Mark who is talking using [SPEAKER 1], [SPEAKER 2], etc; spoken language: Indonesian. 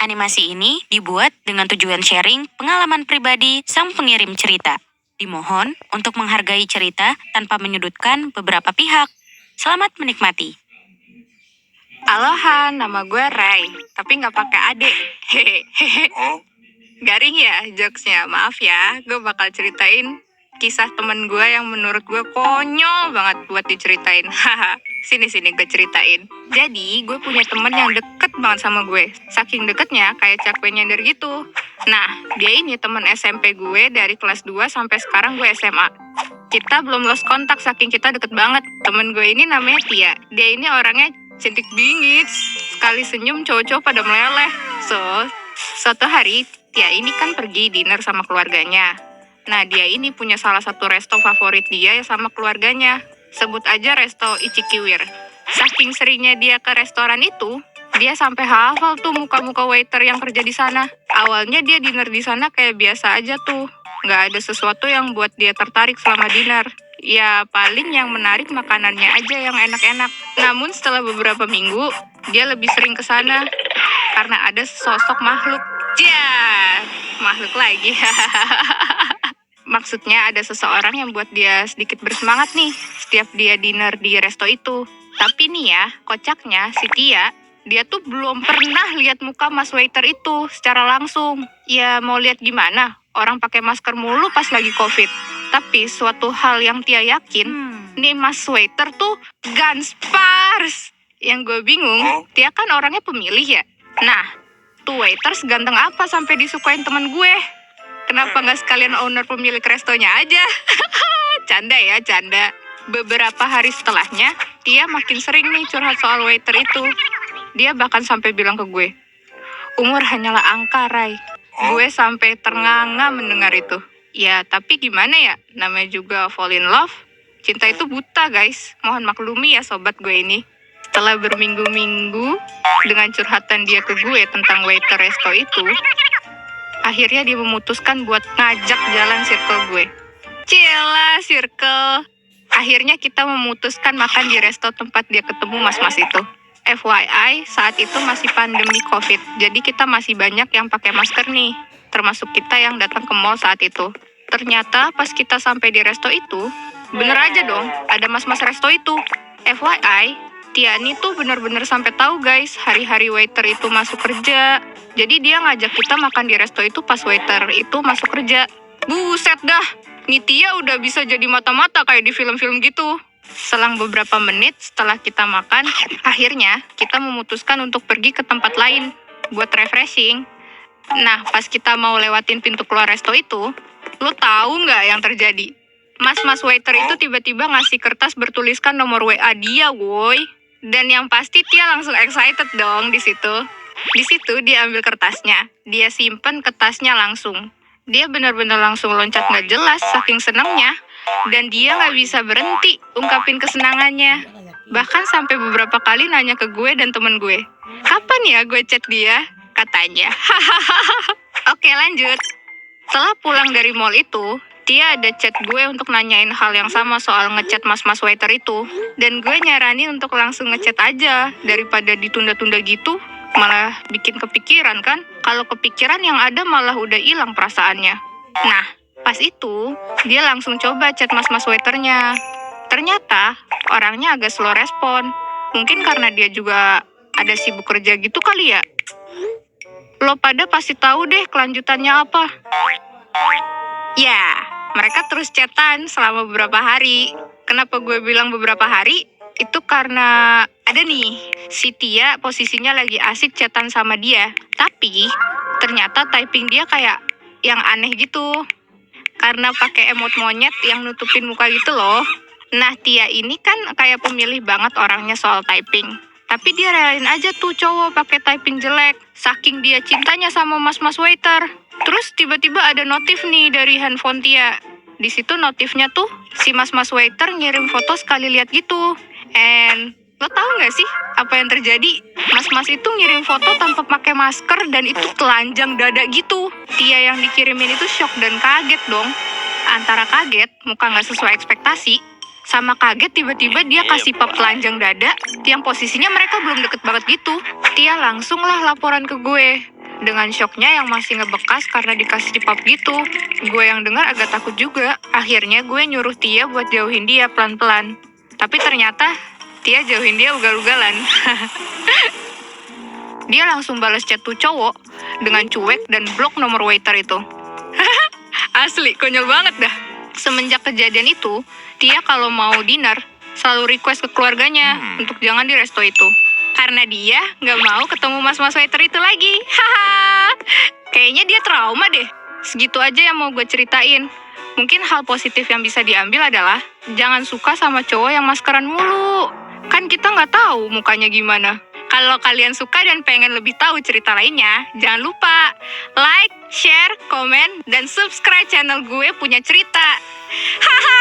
[SPEAKER 1] Animasi ini dibuat dengan tujuan sharing pengalaman pribadi sang pengirim cerita. Dimohon untuk menghargai cerita tanpa menyudutkan beberapa pihak. Selamat menikmati.
[SPEAKER 2] Aloha, nama gue Ray, tapi nggak pakai ade. Hehehe. Garing ya jokesnya, maaf ya. Gue bakal ceritain kisah temen gue yang menurut gue konyol banget buat diceritain. Haha, sini gue ceritain. Jadi, gue punya temen yang deket banget sama gue. Saking deketnya, kayak cakwe nyender gitu. Nah, dia ini temen SMP gue dari kelas 2 sampai sekarang gue SMA. Kita belum lost kontak saking kita deket banget. Temen gue ini namanya Tia. Dia ini orangnya cantik bingit. Sekali senyum cowok-cowok pada meleleh. Suatu hari Tia ini kan pergi dinner sama keluarganya. Nah, dia ini punya salah satu resto favorit dia sama keluarganya. Sebut aja resto Ichikiwir. Saking seringnya dia ke restoran itu, dia sampai hafal tuh muka-muka waiter yang kerja di sana. Awalnya dia dinner di sana kayak biasa aja tuh. Nggak ada sesuatu yang buat dia tertarik selama dinner. Ya, paling yang menarik makanannya aja yang enak-enak. Namun setelah beberapa minggu, dia lebih sering ke sana karena ada sosok makhluk. Makhluk lagi. Maksudnya ada seseorang yang buat dia sedikit bersemangat nih setiap dia dinner di resto itu. Tapi nih ya, kocaknya si Tia, dia tuh belum pernah lihat muka mas waiter itu secara langsung. Ya mau lihat gimana? Orang pakai masker mulu pas lagi COVID. Tapi suatu hal yang Tia yakin, nih mas waiter tuh ganspars. Yang gue bingung, Tia kan orangnya pemilih ya. Nah, tuh waiter seganteng apa sampai disukain temen gue? Kenapa nggak sekalian owner pemilik restonya aja? Canda ya, canda. Beberapa hari setelahnya, Tia makin sering nih curhat soal waiter itu. Dia bahkan sampai bilang ke gue, umur hanyalah angka, Ray. Gue sampai ternganga mendengar itu. Ya, tapi gimana ya? Namanya juga fall in love. Cinta itu buta, guys. Mohon maklumi ya sobat gue ini. Setelah berminggu-minggu dengan curhatan dia ke gue tentang waiter resto itu, akhirnya dia memutuskan buat ngajak jalan circle gue. Cila, circle. Akhirnya kita memutuskan makan di resto tempat dia ketemu mas-mas itu. FYI, saat itu masih pandemi COVID, jadi kita masih banyak yang pakai masker nih, termasuk kita yang datang ke mall saat itu. Ternyata pas kita sampai di resto itu, bener aja dong, ada mas-mas resto itu. FYI, Tia ini tuh bener-bener sampai tahu guys, hari-hari waiter itu masuk kerja. Jadi dia ngajak kita makan di resto itu pas waiter itu masuk kerja. Buset dah, nih Tia udah bisa jadi mata-mata kayak di film-film gitu. Selang beberapa menit setelah kita makan, akhirnya kita memutuskan untuk pergi ke tempat lain buat refreshing. Nah, pas kita mau lewatin pintu keluar resto itu, lo tahu nggak yang terjadi? Mas-mas waiter itu tiba-tiba ngasih kertas bertuliskan nomor WA dia, woi. Dan yang pasti Tia langsung excited dong di situ. Di situ dia ambil kertasnya, dia simpen ke tasnya langsung. Dia benar-benar langsung loncat nggak jelas saking senangnya. Dan dia nggak bisa berhenti ungkapin kesenangannya. Bahkan sampai beberapa kali nanya ke gue dan temen gue, kapan ya gue chat dia? Katanya. Oke, lanjut. Setelah pulang dari mall itu, Tia ada chat gue untuk nanyain hal yang sama soal ngechat mas-mas waiter itu. Dan gue nyaranin untuk langsung ngechat aja, daripada ditunda-tunda gitu, malah bikin kepikiran kan? Kalau kepikiran yang ada malah udah hilang perasaannya. Nah, pas itu, dia langsung coba chat mas-mas waiternya. Ternyata, orangnya agak slow respon. Mungkin karena dia juga ada sibuk kerja gitu kali ya. Lo pada pasti tahu deh kelanjutannya apa. Ya, mereka terus chatan selama beberapa hari. Kenapa gue bilang beberapa hari? Itu karena ada nih, si Tia posisinya lagi asik chatan sama dia. Tapi, ternyata typing dia kayak yang aneh gitu. Karena pakai emot monyet yang nutupin muka gitu loh. Nah, Tia ini kan kayak pemilih banget orangnya soal typing. Tapi dia relain aja tuh cowok pakai typing jelek. Saking dia cintanya sama mas-mas waiter. Terus tiba-tiba ada notif nih dari handphone Tia. Di situ notifnya tuh si mas-mas waiter ngirim foto sekali lihat gitu. And lo tahu nggak sih apa yang terjadi? Mas-mas itu ngirim foto tanpa pakai masker dan itu telanjang dada gitu. Tia yang dikirimin itu shock dan kaget dong. Antara kaget, muka nggak sesuai ekspektasi, sama kaget tiba-tiba dia kasih pap telanjang dada yang posisinya mereka belum deket banget gitu. Tia langsung lah laporan ke gue. dengan shocknya yang masih ngebekas karena dikasih di pub gitu. Gue yang dengar agak takut juga. Akhirnya gue nyuruh Tia buat jauhin dia pelan-pelan. Tapi ternyata Tia jauhin dia ugal-ugalan. Dia langsung balas chat tuh cowok dengan cuek dan blok nomor waiter itu. Asli, konyol banget dah. Semenjak kejadian itu, Tia kalau mau dinner selalu request ke keluarganya untuk jangan di resto itu. Karena dia nggak mau ketemu mas-mas waiter itu lagi. Haha, kayaknya dia trauma deh. Segitu aja yang mau gue ceritain. Mungkin hal positif yang bisa diambil adalah jangan suka sama cowok yang maskeran mulu. Kan kita nggak tahu mukanya gimana. Kalau kalian suka dan pengen lebih tahu cerita lainnya, jangan lupa like, share, komen, dan subscribe channel gue punya cerita. Haha.